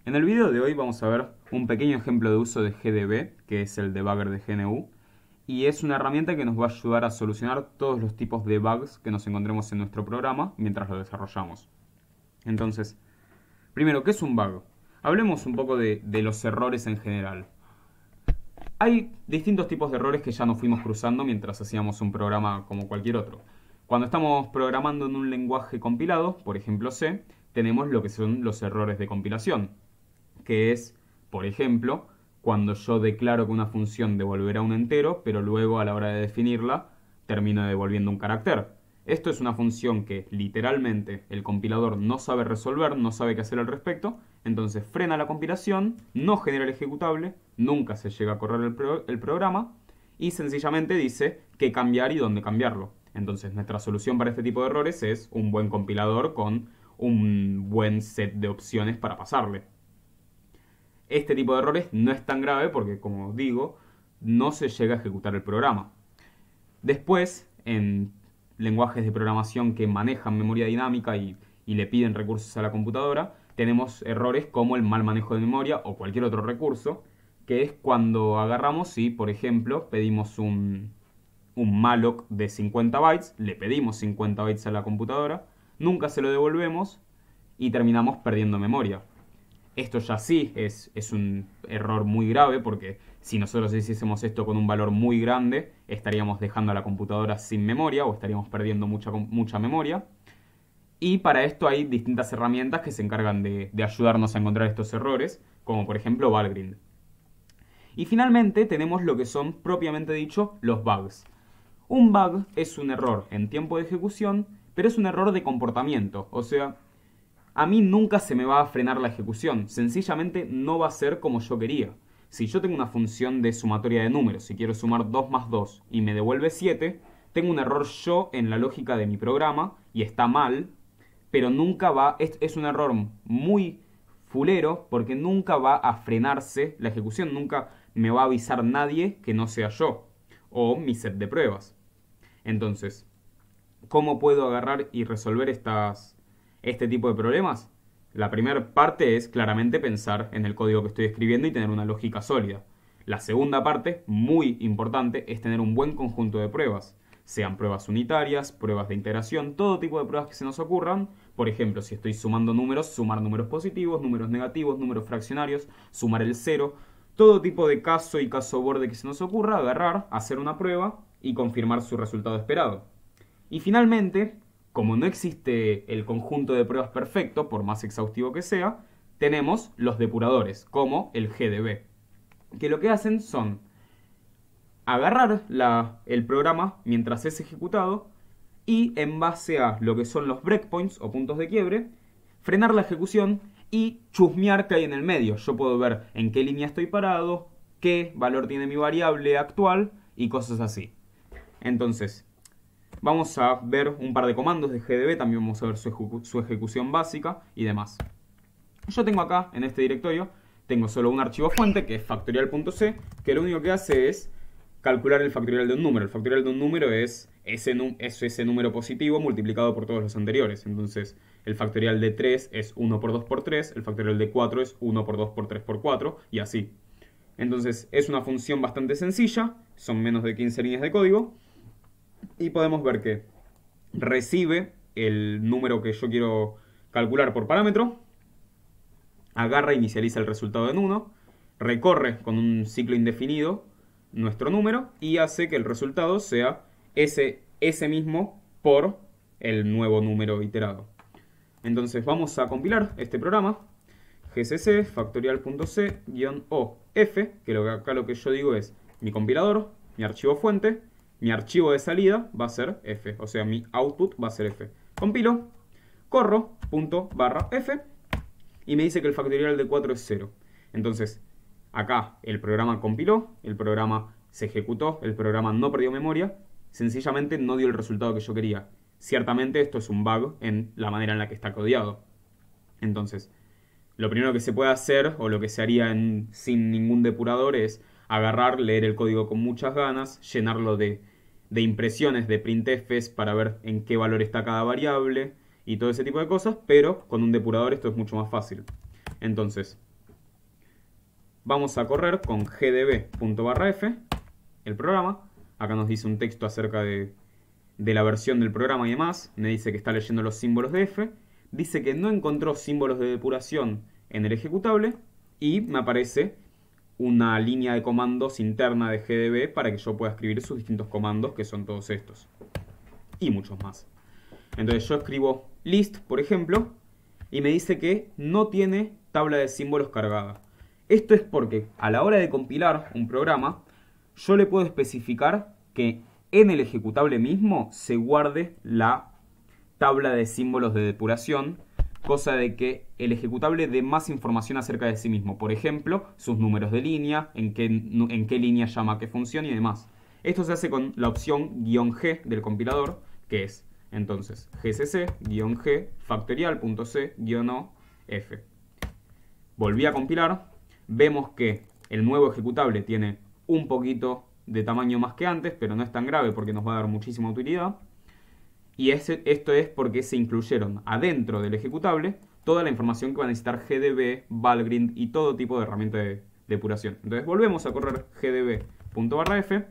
En el video de hoy vamos a ver un pequeño ejemplo de uso de GDB, que es el debugger de GNU, y es una herramienta que nos va a ayudar a solucionar todos los tipos de bugs que nos encontremos en nuestro programa mientras lo desarrollamos. Entonces, primero, ¿qué es un bug? Hablemos un poco de los errores en general. Hay distintos tipos de errores que ya nos fuimos cruzando mientras hacíamos un programa como cualquier otro. Cuando estamos programando en un lenguaje compilado, por ejemplo C, tenemos lo que son los errores de compilación, que es, por ejemplo, cuando yo declaro que una función devolverá un entero, pero luego a la hora de definirla termino devolviendo un carácter. Esto es una función que literalmente el compilador no sabe resolver, no sabe qué hacer al respecto, entonces frena la compilación, no genera el ejecutable, nunca se llega a correr el programa y sencillamente dice qué cambiar y dónde cambiarlo. Entonces nuestra solución para este tipo de errores es un buen compilador con un buen set de opciones para pasarle. Este tipo de errores no es tan grave porque, como digo, no se llega a ejecutar el programa. Después, en lenguajes de programación que manejan memoria dinámica y le piden recursos a la computadora, tenemos errores como el mal manejo de memoria o cualquier otro recurso, que es cuando agarramos y, por ejemplo, pedimos un malloc de 50 bytes, le pedimos 50 bytes a la computadora, nunca se lo devolvemos y terminamos perdiendo memoria. Esto ya sí es un error muy grave porque si nosotros hiciésemos esto con un valor muy grande, estaríamos dejando a la computadora sin memoria o estaríamos perdiendo mucha memoria. Y para esto hay distintas herramientas que se encargan de ayudarnos a encontrar estos errores, como por ejemplo Valgrind. Y finalmente tenemos lo que son propiamente dicho los bugs. Un bug es un error en tiempo de ejecución, pero es un error de comportamiento, o sea, a mí nunca se me va a frenar la ejecución, sencillamente no va a ser como yo quería. Si yo tengo una función de sumatoria de números, si quiero sumar 2 más 2 y me devuelve 7, tengo un error yo en la lógica de mi programa y está mal, pero nunca va, es un error muy fulero porque nunca va a frenarse la ejecución, nunca me va a avisar nadie que no sea yo o mi set de pruebas. Entonces, ¿cómo puedo agarrar y resolver este tipo de problemas? La primera parte es claramente pensar en el código que estoy escribiendo y tener una lógica sólida. La segunda parte, muy importante, es tener un buen conjunto de pruebas. Sean pruebas unitarias, pruebas de integración, todo tipo de pruebas que se nos ocurran. Por ejemplo, si estoy sumando números, sumar números positivos, números negativos, números fraccionarios, sumar el cero. Todo tipo de caso y caso borde que se nos ocurra, agarrar, hacer una prueba y confirmar su resultado esperado. Y finalmente, como no existe el conjunto de pruebas perfecto, por más exhaustivo que sea, tenemos los depuradores, como el GDB, que lo que hacen son agarrar el programa mientras es ejecutado y en base a lo que son los breakpoints o puntos de quiebre, frenar la ejecución y chusmear qué hay en el medio. Yo puedo ver en qué línea estoy parado, qué valor tiene mi variable actual y cosas así. Entonces, vamos a ver un par de comandos de GDB, también vamos a ver su ejecución básica y demás. Yo tengo acá, en este directorio, tengo solo un archivo fuente, que es factorial.c, que lo único que hace es calcular el factorial de un número. El factorial de un número es ese número positivo multiplicado por todos los anteriores. Entonces, el factorial de 3 es 1 por 2 por 3, el factorial de 4 es 1 por 2 por 3 por 4, y así. Entonces, es una función bastante sencilla, son menos de 15 líneas de código, y podemos ver que recibe el número que yo quiero calcular por parámetro, agarra e inicializa el resultado en 1, recorre con un ciclo indefinido nuestro número y hace que el resultado sea ese mismo por el nuevo número iterado. Entonces vamos a compilar este programa, gcc factorial.c-of, que acá lo que yo digo es mi compilador, mi archivo fuente, mi archivo de salida va a ser f, o sea, mi output va a ser f. Compilo, corro, ./f, y me dice que el factorial de 4 es 0. Entonces, acá el programa compiló, el programa se ejecutó, el programa no perdió memoria, sencillamente no dio el resultado que yo quería. Ciertamente esto es un bug en la manera en la que está codiado. Entonces, lo primero que se puede hacer, o lo que se haría sin ningún depurador, es agarrar, leer el código con muchas ganas, llenarlo de impresiones de printfs para ver en qué valor está cada variable y todo ese tipo de cosas, pero con un depurador esto es mucho más fácil. Entonces, vamos a correr con gdb.f el programa. Acá nos dice un texto acerca de la versión del programa y demás. Me dice que está leyendo los símbolos de f. Dice que no encontró símbolos de depuración en el ejecutable. Y me aparece una línea de comandos interna de GDB para que yo pueda escribir sus distintos comandos, que son todos estos. Y muchos más. Entonces yo escribo list, por ejemplo, y me dice que no tiene tabla de símbolos cargada. Esto es porque a la hora de compilar un programa, yo le puedo especificar que en el ejecutable mismo se guarde la tabla de símbolos de depuración, cosa de que el ejecutable dé más información acerca de sí mismo. Por ejemplo, sus números de línea, en qué línea llama a qué función y demás. Esto se hace con la opción "-g" del compilador, que es entonces gcc-g factorial.c-o-f. Volví a compilar. Vemos que el nuevo ejecutable tiene un poquito de tamaño más que antes, pero no es tan grave porque nos va a dar muchísima utilidad. Y esto es porque se incluyeron adentro del ejecutable toda la información que va a necesitar GDB, Valgrind y todo tipo de herramienta de depuración. Entonces volvemos a correr gdb.f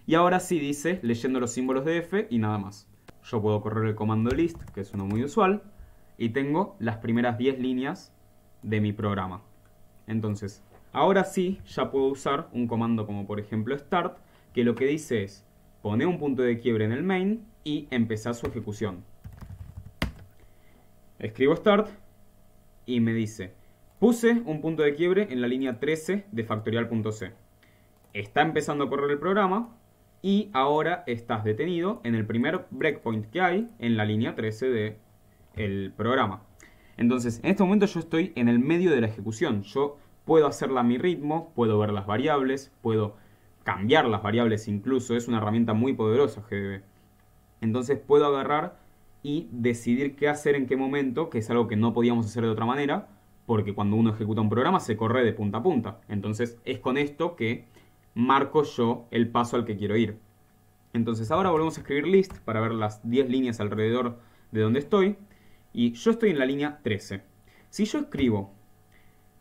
y ahora sí dice leyendo los símbolos de f y nada más. Yo puedo correr el comando list, que es uno muy usual, y tengo las primeras 10 líneas de mi programa. Entonces, ahora sí ya puedo usar un comando como por ejemplo start, que lo que dice es poner un punto de quiebre en el main y empezar su ejecución. Escribo start y me dice, puse un punto de quiebre en la línea 13 de factorial.c. Está empezando a correr el programa y ahora estás detenido en el primer breakpoint que hay en la línea 13 del programa. Entonces, en este momento yo estoy en el medio de la ejecución. Yo puedo hacerla a mi ritmo, puedo ver las variables, puedo cambiar las variables incluso. Es una herramienta muy poderosa GDB. Entonces puedo agarrar y decidir qué hacer en qué momento, que es algo que no podíamos hacer de otra manera, porque cuando uno ejecuta un programa se corre de punta a punta. Entonces es con esto que marco yo el paso al que quiero ir. Entonces ahora volvemos a escribir list para ver las 10 líneas alrededor de donde estoy. Y yo estoy en la línea 13. Si yo escribo,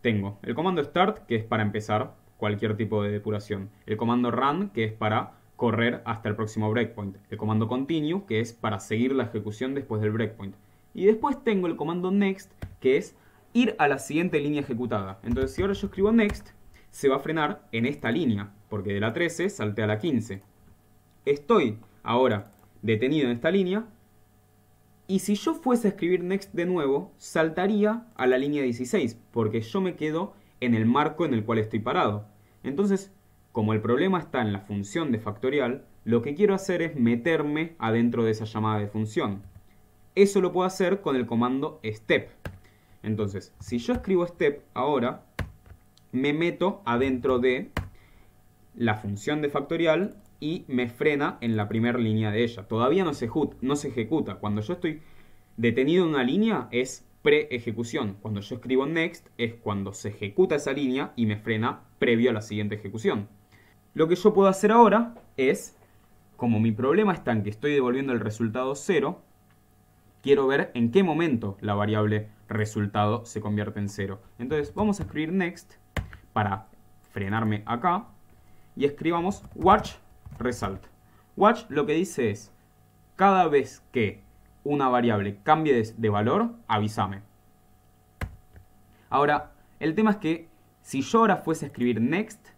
tengo el comando start, que es para empezar cualquier tipo de depuración. El comando run, que es para correr hasta el próximo breakpoint. El comando continue, que es para seguir la ejecución después del breakpoint. Y después tengo el comando next, que es ir a la siguiente línea ejecutada. Entonces si ahora yo escribo next, se va a frenar en esta línea, porque de la 13 salté a la 15. Estoy ahora detenido en esta línea, y si yo fuese a escribir next de nuevo, saltaría a la línea 16, porque yo me quedo en el marco en el cual estoy parado. Entonces, como el problema está en la función de factorial, lo que quiero hacer es meterme adentro de esa llamada de función. Eso lo puedo hacer con el comando step. Entonces, si yo escribo step ahora, me meto adentro de la función de factorial y me frena en la primera línea de ella. Todavía no se ejecuta. Cuando yo estoy detenido en una línea es pre-ejecución. Cuando yo escribo next es cuando se ejecuta esa línea y me frena previo a la siguiente ejecución. Lo que yo puedo hacer ahora es, como mi problema está en que estoy devolviendo el resultado 0, quiero ver en qué momento la variable resultado se convierte en 0. Entonces vamos a escribir next para frenarme acá y escribamos watch result. Watch lo que dice es, cada vez que una variable cambie de valor, avísame. Ahora, el tema es que si yo ahora fuese a escribir next,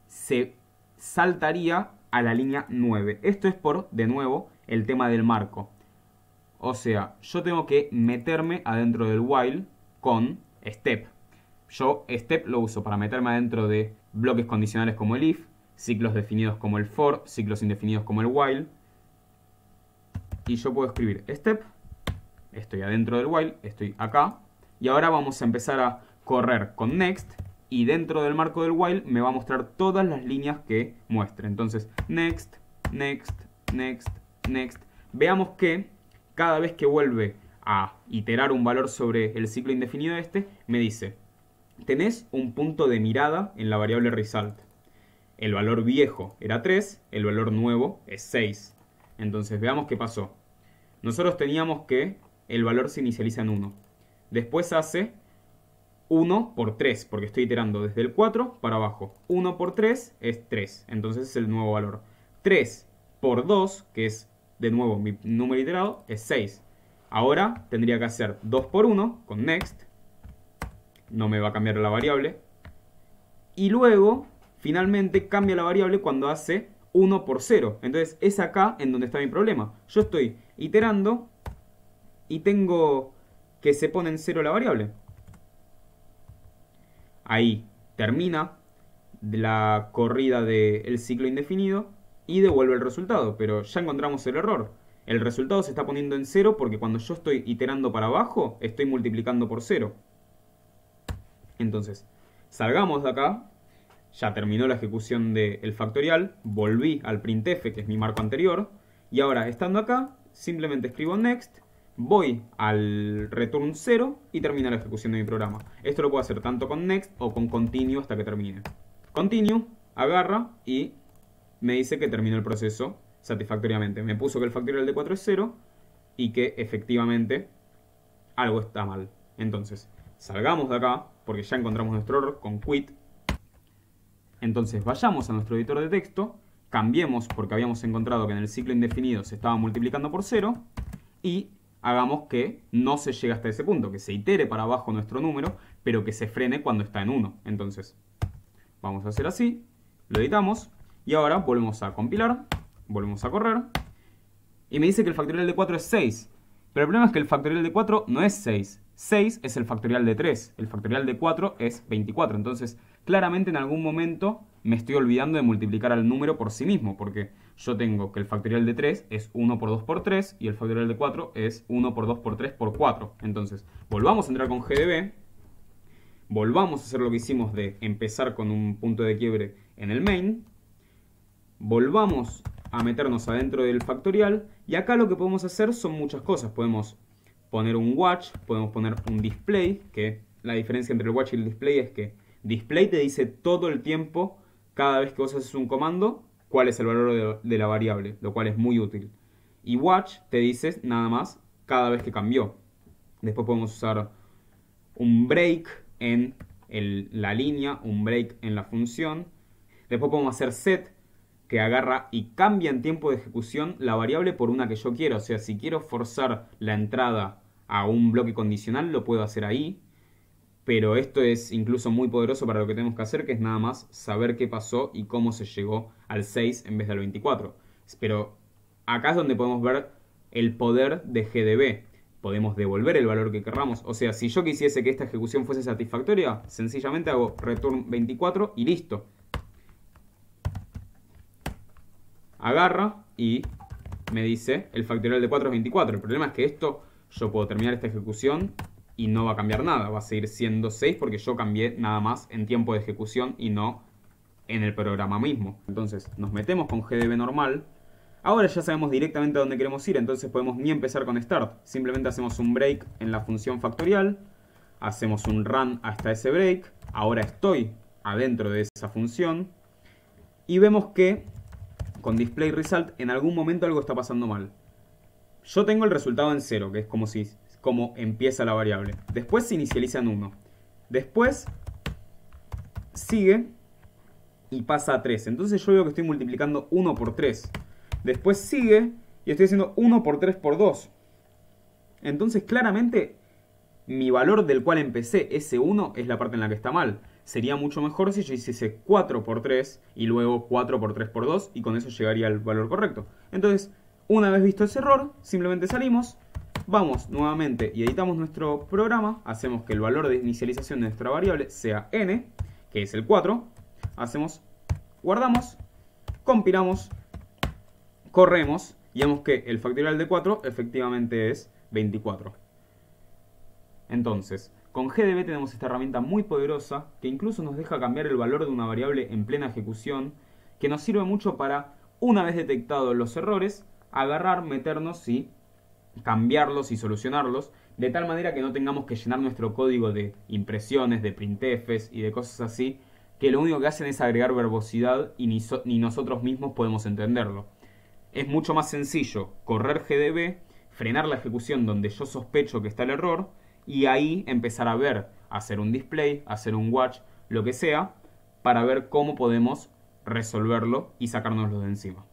se saltaría a la línea 9. Esto es por, de nuevo, el tema del marco. O sea, yo tengo que meterme adentro del while con step. Yo step lo uso para meterme adentro de bloques condicionales como el if, ciclos definidos como el for, ciclos indefinidos como el while. Y yo puedo escribir step, estoy adentro del while, estoy acá. Y ahora vamos a empezar a correr con next. Y dentro del marco del while me va a mostrar todas las líneas que muestre. Entonces, next, next, next, next. Veamos que cada vez que vuelve a iterar un valor sobre el ciclo indefinido este, me dice, tenés un punto de mirada en la variable result. El valor viejo era 3, el valor nuevo es 6. Entonces, veamos qué pasó. Nosotros teníamos que el valor se inicializa en 1. Después hace 1 por 3, porque estoy iterando desde el 4 para abajo. 1 por 3 es 3, entonces es el nuevo valor. 3 por 2, que es de nuevo mi número iterado, es 6. Ahora tendría que hacer 2 por 1 con next. No me va a cambiar la variable. Y luego, finalmente, cambia la variable cuando hace 1 por 0. Entonces es acá en donde está mi problema. Yo estoy iterando y tengo que se pone en 0 la variable. Ahí termina la corrida del ciclo indefinido y devuelve el resultado. Pero ya encontramos el error. El resultado se está poniendo en 0 porque cuando yo estoy iterando para abajo, estoy multiplicando por 0. Entonces, salgamos de acá. Ya terminó la ejecución del factorial. Volví al printf, que es mi marco anterior. Y ahora, estando acá, simplemente escribo next. Voy al return 0 y termina la ejecución de mi programa. Esto lo puedo hacer tanto con next o con continue hasta que termine. Continue, agarra y me dice que terminó el proceso satisfactoriamente. Me puso que el factorial de 4 es 0 y que efectivamente algo está mal. Entonces, salgamos de acá porque ya encontramos nuestro error con quit. Entonces vayamos a nuestro editor de texto, cambiemos porque habíamos encontrado que en el ciclo indefinido se estaba multiplicando por 0 y hagamos que no se llegue hasta ese punto, que se itere para abajo nuestro número, pero que se frene cuando está en 1. Entonces, vamos a hacer así, lo editamos y ahora volvemos a compilar, volvemos a correr y me dice que el factorial de 4 es 6. Pero el problema es que el factorial de 4 no es 6. 6 es el factorial de 3. El factorial de 4 es 24. Entonces, claramente en algún momento me estoy olvidando de multiplicar al número por sí mismo. Porque yo tengo que el factorial de 3 es 1 por 2 por 3 y el factorial de 4 es 1 por 2 por 3 por 4. Entonces, volvamos a entrar con GDB. Volvamos a hacer lo que hicimos de empezar con un punto de quiebre en el main. Volvamos a meternos adentro del factorial y acá lo que podemos hacer son muchas cosas. Podemos poner un watch, podemos poner un display, que la diferencia entre el watch y el display es que display te dice todo el tiempo, cada vez que vos haces un comando, cuál es el valor de la variable, lo cual es muy útil. Y watch te dice nada más cada vez que cambió. Después podemos usar un break en la línea, un break en la función. Después podemos hacer set, que agarra y cambia en tiempo de ejecución la variable por una que yo quiero. O sea, si quiero forzar la entrada a un bloque condicional, lo puedo hacer ahí. Pero esto es incluso muy poderoso para lo que tenemos que hacer, que es nada más saber qué pasó y cómo se llegó al 6 en vez del 24. Pero acá es donde podemos ver el poder de GDB. Podemos devolver el valor que querramos. O sea, si yo quisiese que esta ejecución fuese satisfactoria, sencillamente hago return 24 y listo. Agarra y me dice el factorial de 4 es 24. El problema es que esto, yo puedo terminar esta ejecución y no va a cambiar nada. Va a seguir siendo 6 porque yo cambié nada más en tiempo de ejecución y no en el programa mismo. Entonces nos metemos con GDB normal. Ahora ya sabemos directamente a dónde queremos ir, entonces podemos ni empezar con start. Simplemente hacemos un break en la función factorial. Hacemos un run hasta ese break. Ahora estoy adentro de esa función. Y vemos que con display result en algún momento algo está pasando mal. Yo tengo el resultado en 0, que es como empieza la variable. Después se inicializa en 1. Después sigue y pasa a 3. Entonces yo veo que estoy multiplicando 1 por 3. Después sigue y estoy haciendo 1 por 3 por 2. Entonces claramente mi valor del cual empecé, ese 1, es la parte en la que está mal. Sería mucho mejor si yo hiciese 4 por 3 y luego 4 por 3 por 2 y con eso llegaría al valor correcto. Entonces, una vez visto ese error, simplemente salimos, vamos nuevamente y editamos nuestro programa, hacemos que el valor de inicialización de nuestra variable sea n, que es el 4, hacemos, guardamos, compilamos, corremos y vemos que el factorial de 4 efectivamente es 24. Entonces, con GDB tenemos esta herramienta muy poderosa que incluso nos deja cambiar el valor de una variable en plena ejecución, que nos sirve mucho para, una vez detectados los errores, agarrar, meternos y cambiarlos y solucionarlos, de tal manera que no tengamos que llenar nuestro código de impresiones, de printfs y de cosas así, que lo único que hacen es agregar verbosidad y ni nosotros mismos podemos entenderlo. Es mucho más sencillo correr GDB, frenar la ejecución donde yo sospecho que está el error, y ahí empezar a ver hacer un display, hacer un watch, lo que sea, para ver cómo podemos resolverlo y sacárnoslo de encima.